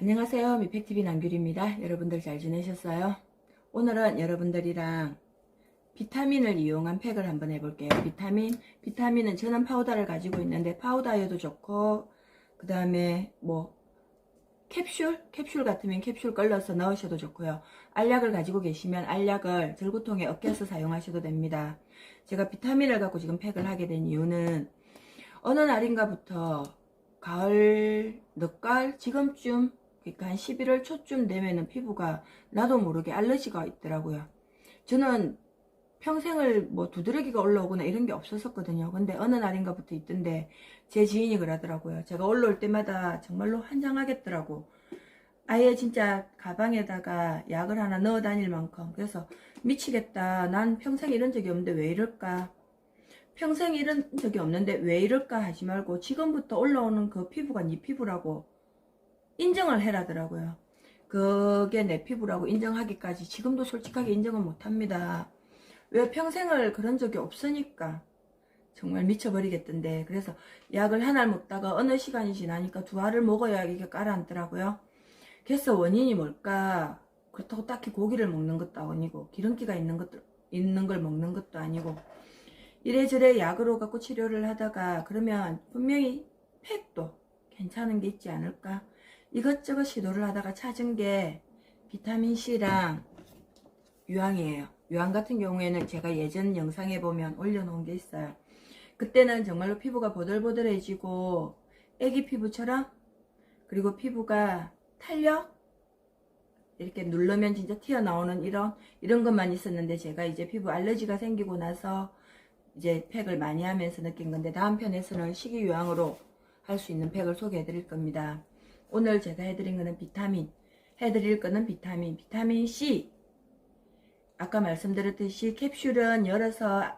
안녕하세요. 미팩TV 남규리입니다. 여러분들 잘 지내셨어요? 오늘은 여러분들이랑 비타민을 이용한 팩을 한번 해볼게요. 비타민은 저는 파우더를 가지고 있는데 파우더여도 좋고 그 다음에 뭐 캡슐 같으면 캡슐 걸러서 넣으셔도 좋고요. 알약을 가지고 계시면 알약을 절구통에 엮여서 사용하셔도 됩니다. 제가 비타민을 갖고 지금 팩을 하게 된 이유는 어느 날인가부터 가을, 늦가을 지금쯤 그러니까 한 11월 초쯤 되면은 피부가 나도 모르게 알러지가 있더라고요. 저는 평생을 뭐 두드러기가 올라오거나 이런 게 없었었거든요. 근데 어느 날인가부터 있던데 제 지인이 그러더라고요. 제가 올라올 때마다 정말로 환장하겠더라고. 아예 진짜 가방에다가 약을 하나 넣어 다닐 만큼. 그래서 미치겠다. 난 평생 이런 적이 없는데 왜 이럴까? 평생 이런 적이 없는데 왜 이럴까 하지 말고 지금부터 올라오는 그 피부가 네 피부라고 인정을 해라더라고요. 그게 내 피부라고 인정하기까지 지금도 솔직하게 인정은 못합니다. 왜 평생을 그런 적이 없으니까 정말 미쳐버리겠던데. 그래서 약을 하나를 먹다가 어느 시간이 지나니까 두 알을 먹어야 이게 깔아앉더라고요. 그래서 원인이 뭘까? 그렇다고 딱히 고기를 먹는 것도 아니고 기름기가 있는 걸 먹는 것도 아니고 이래저래 약으로 갖고 치료를 하다가 그러면 분명히 팩도 괜찮은 게 있지 않을까? 이것저것 시도를 하다가 찾은 게 비타민C랑 유황이에요. 유황 같은 경우에는 제가 예전 영상에 보면 올려놓은 게 있어요. 그때는 정말로 피부가 보들보들해지고 애기 피부처럼, 그리고 피부가 탄력 이렇게 누르면 진짜 튀어나오는 이런 것만 있었는데 제가 이제 피부 알러지가 생기고 나서 이제 팩을 많이 하면서 느낀 건데, 다음 편에서는 식이유황으로 할 수 있는 팩을 소개해 드릴 겁니다. 오늘 제가 해드릴 거는 비타민 C. 아까 말씀드렸듯이 캡슐은 열어서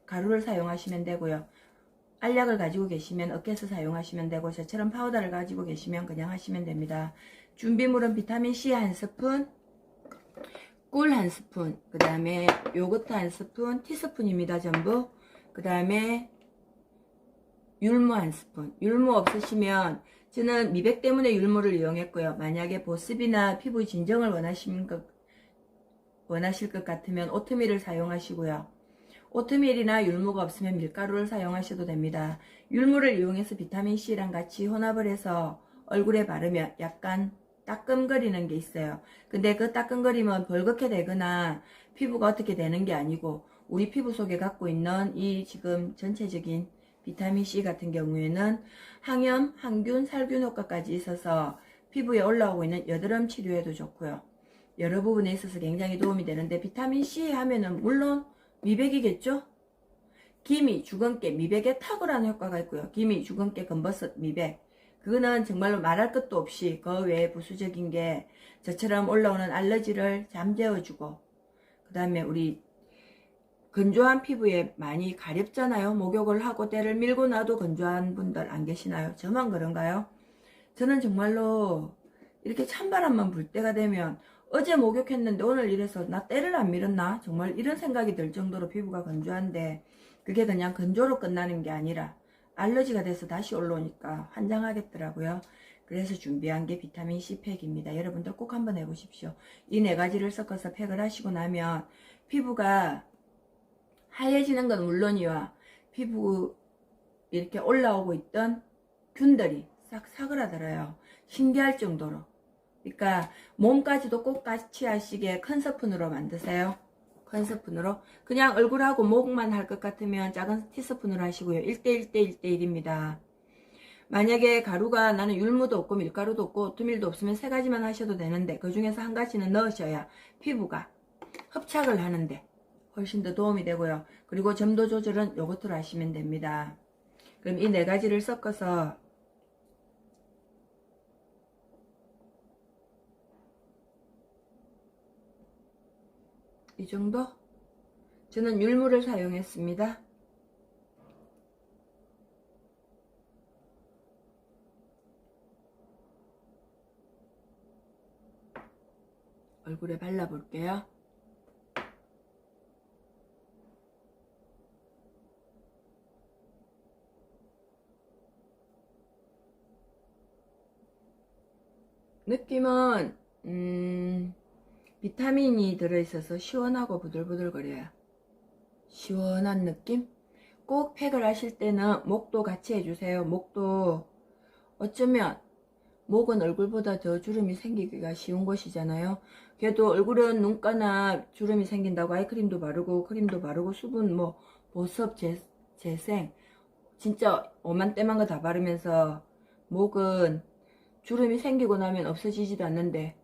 가루를 사용하시면 되고요. 알약을 가지고 계시면 엮여서 사용하시면 되고, 저처럼 파우더를 가지고 계시면 그냥 하시면 됩니다. 준비물은 비타민 C 한 스푼, 꿀 한 스푼, 그 다음에 요거트 한 스푼, 티스푼입니다. 전부. 그 다음에 율무 한 스푼. 율무 없으시면, 저는 미백 때문에 율무를 이용했고요. 만약에 보습이나 피부 진정을 원하실 것 같으면 오트밀을 사용하시고요. 오트밀이나 율무가 없으면 밀가루를 사용하셔도 됩니다. 율무를 이용해서 비타민C랑 같이 혼합을 해서 얼굴에 바르면 약간 따끔거리는 게 있어요. 근데 그 따끔거림은 벌겋게 되거나 피부가 어떻게 되는 게 아니고, 우리 피부 속에 갖고 있는 이 지금 전체적인 비타민C 같은 경우에는 항염, 항균, 살균 효과까지 있어서 피부에 올라오고 있는 여드름 치료에도 좋고요. 여러 부분에 있어서 굉장히 도움이 되는데, 비타민C 하면은 물론 미백이겠죠? 기미, 주근깨, 미백에 탁월한 효과가 있고요. 기미, 주근깨, 검버섯, 미백. 그거는 정말로 말할 것도 없이 그 외에 부수적인 게 저처럼 올라오는 알러지를 잠재워주고, 그 다음에 우리 건조한 피부에 많이 가렵잖아요. 목욕을 하고 때를 밀고 나도 건조한 분들 안 계시나요? 저만 그런가요? 저는 정말로 이렇게 찬바람만 불 때가 되면 어제 목욕했는데 오늘 이래서 나 때를 안 밀었나? 정말 이런 생각이 들 정도로 피부가 건조한데, 그게 그냥 건조로 끝나는 게 아니라 알러지가 돼서 다시 올라오니까 환장하겠더라고요. 그래서 준비한 게 비타민C 팩입니다. 여러분들 꼭 한번 해보십시오. 이 네 가지를 섞어서 팩을 하시고 나면 피부가 하얘지는 건 물론이와 피부 이렇게 올라오고 있던 균들이 싹 사그라들어요. 신기할 정도로. 그러니까 몸까지도 꼭 같이 하시게 큰 스푼으로 만드세요. 큰 스푼으로. 그냥 얼굴하고 목만 할 것 같으면 작은 티스푼으로 하시고요. 1대1 대 1대1입니다. 만약에 가루가 나는 율무도 없고 밀가루도 없고 오트밀도 없으면 세 가지만 하셔도 되는데, 그 중에서 한 가지는 넣으셔야 피부가 흡착을 하는데 훨씬 더 도움이 되고요. 그리고 점도 조절은 요거트로 하시면 됩니다. 그럼 이 네 가지를 섞어서 이 정도? 저는 율무를 사용했습니다. 얼굴에 발라볼게요. 느낌은 비타민이 들어있어서 시원하고 부들부들거려요. 시원한 느낌? 꼭 팩을 하실 때는 목도 같이 해주세요. 목도 어쩌면 목은 얼굴보다 더 주름이 생기기가 쉬운 곳이잖아요. 그래도 얼굴은 눈가나 주름이 생긴다고 아이크림도 바르고 크림도 바르고 수분 뭐 보습 재생 진짜 오만 때만 거 다 바르면서 목은 주름이 생기고 나면 없어지지도 않는데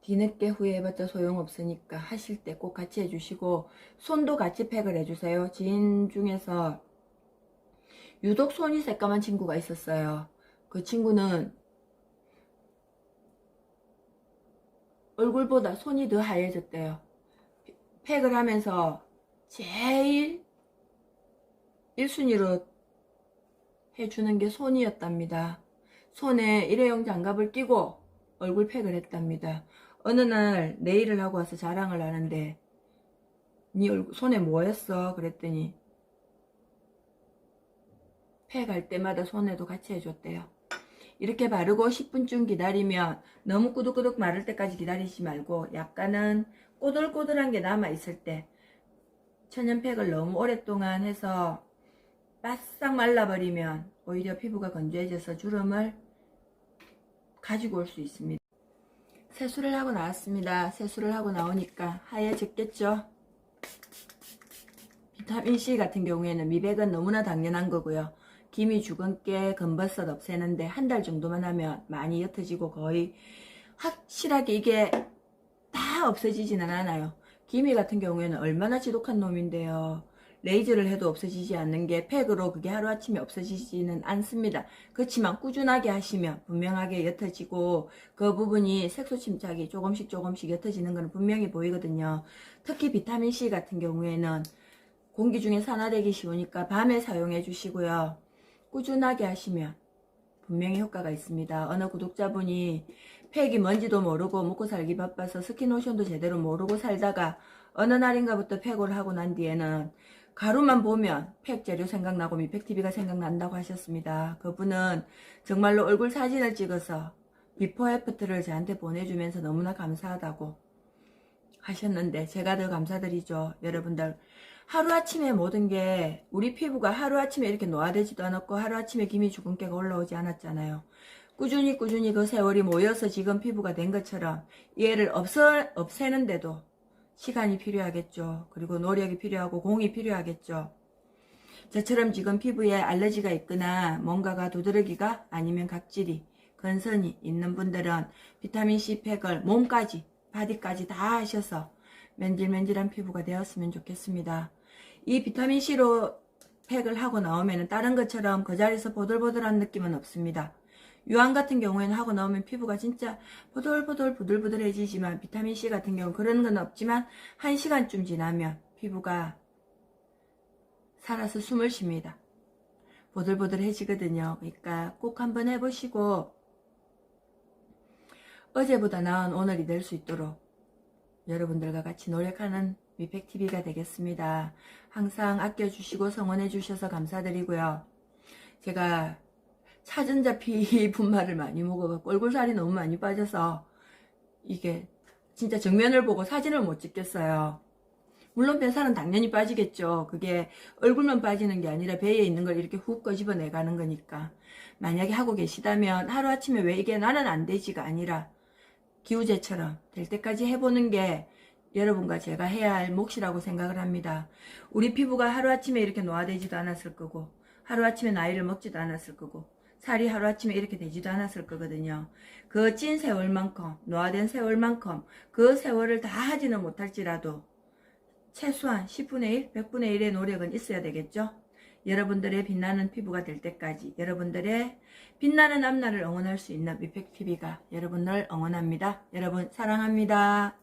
뒤늦게 후회해봤자 소용없으니까 하실 때 꼭 같이 해주시고 손도 같이 팩을 해주세요. 지인 중에서 유독 손이 새까만 친구가 있었어요. 그 친구는 얼굴보다 손이 더 하얘졌대요. 팩을 하면서 제일 1순위로 해주는 게 손이었답니다. 손에 일회용 장갑을 끼고 얼굴 팩을 했답니다. 어느 날 네일을 하고 와서 자랑을 하는데 네 손에 뭐 했어? 그랬더니 팩 할 때마다 손에도 같이 해줬대요. 이렇게 바르고 10분쯤 기다리면 너무 꾸덕꾸덕 마를 때까지 기다리지 말고 약간은 꼬들꼬들한 게 남아있을 때 천연팩을 너무 오랫동안 해서 바싹 말라버리면 오히려 피부가 건조해져서 주름을 가지고 올 수 있습니다. 세수를 하고 나왔습니다. 세수를 하고 나오니까 하얘졌겠죠? 비타민C 같은 경우에는 미백은 너무나 당연한 거고요. 기미, 주근깨, 검버섯 없애는데 한 달 정도만 하면 많이 옅어지고 거의 확실하게 이게 다 없어지지는 않아요. 기미 같은 경우에는 얼마나 지독한 놈인데요. 레이저를 해도 없어지지 않는 게 팩으로 그게 하루아침에 없어지지는 않습니다. 그렇지만 꾸준하게 하시면 분명하게 옅어지고 그 부분이 색소 침착이 조금씩 옅어지는 건 분명히 보이거든요. 특히 비타민C 같은 경우에는 공기 중에 산화되기 쉬우니까 밤에 사용해 주시고요. 꾸준하게 하시면 분명히 효과가 있습니다. 어느 구독자분이 팩이 뭔지도 모르고 먹고 살기 바빠서 스킨로션도 제대로 모르고 살다가 어느 날인가부터 팩을 하고 난 뒤에는 가루만 보면 팩 재료 생각나고 미팩TV가 생각난다고 하셨습니다. 그분은 정말로 얼굴 사진을 찍어서 비포 애프터를 저한테 보내주면서 너무나 감사하다고 하셨는데 제가 더 감사드리죠. 여러분들 하루아침에 모든 게 우리 피부가 하루아침에 이렇게 노화되지도 않았고 하루아침에 기미 주근깨가 올라오지 않았잖아요. 꾸준히 그 세월이 모여서 지금 피부가 된 것처럼 얘를 없애는데도 시간이 필요하겠죠. 그리고 노력이 필요하고 공이 필요하겠죠. 저처럼 지금 피부에 알러지가 있거나 뭔가가 두드러기가 아니면 각질이 건선이 있는 분들은 비타민C 팩을 몸까지 바디까지 다 하셔서 맨질맨질한 피부가 되었으면 좋겠습니다. 이 비타민C로 팩을 하고 나오면 다른 것처럼 그 자리에서 보들보들한 느낌은 없습니다. 유황 같은 경우에는 하고 나오면 피부가 진짜 보들보들 부들부들해지지만 비타민C 같은 경우는 그런 건 없지만 1시간쯤 지나면 피부가 살아서 숨을 쉽니다. 보들보들해지거든요. 그러니까 꼭 한번 해보시고 어제보다 나은 오늘이 될 수 있도록 여러분들과 같이 노력하는 미팩TV가 되겠습니다. 항상 아껴주시고 성원해주셔서 감사드리고요. 제가 차전자피 분말을 많이 먹어갖고 얼굴살이 너무 많이 빠져서 이게 진짜 정면을 보고 사진을 못 찍겠어요. 물론 뱃살은 당연히 빠지겠죠. 그게 얼굴만 빠지는 게 아니라 배에 있는 걸 이렇게 훅 꺼집어내가는 거니까. 만약에 하고 계시다면 하루아침에 왜 이게 나는 안 되지가 아니라 기우제처럼 될 때까지 해보는 게 여러분과 제가 해야 할 몫이라고 생각을 합니다. 우리 피부가 하루아침에 이렇게 노화되지도 않았을 거고 하루아침에 나이를 먹지도 않았을 거고 살이 하루아침에 이렇게 되지도 않았을 거거든요. 그 찐 세월만큼 노화된 세월만큼 그 세월을 다 하지는 못할지라도 최소한 10분의 1, 100분의 1의 노력은 있어야 되겠죠. 여러분들의 빛나는 피부가 될 때까지 여러분들의 빛나는 앞날을 응원할 수 있는 미팩TV가 여러분을 응원합니다. 여러분 사랑합니다.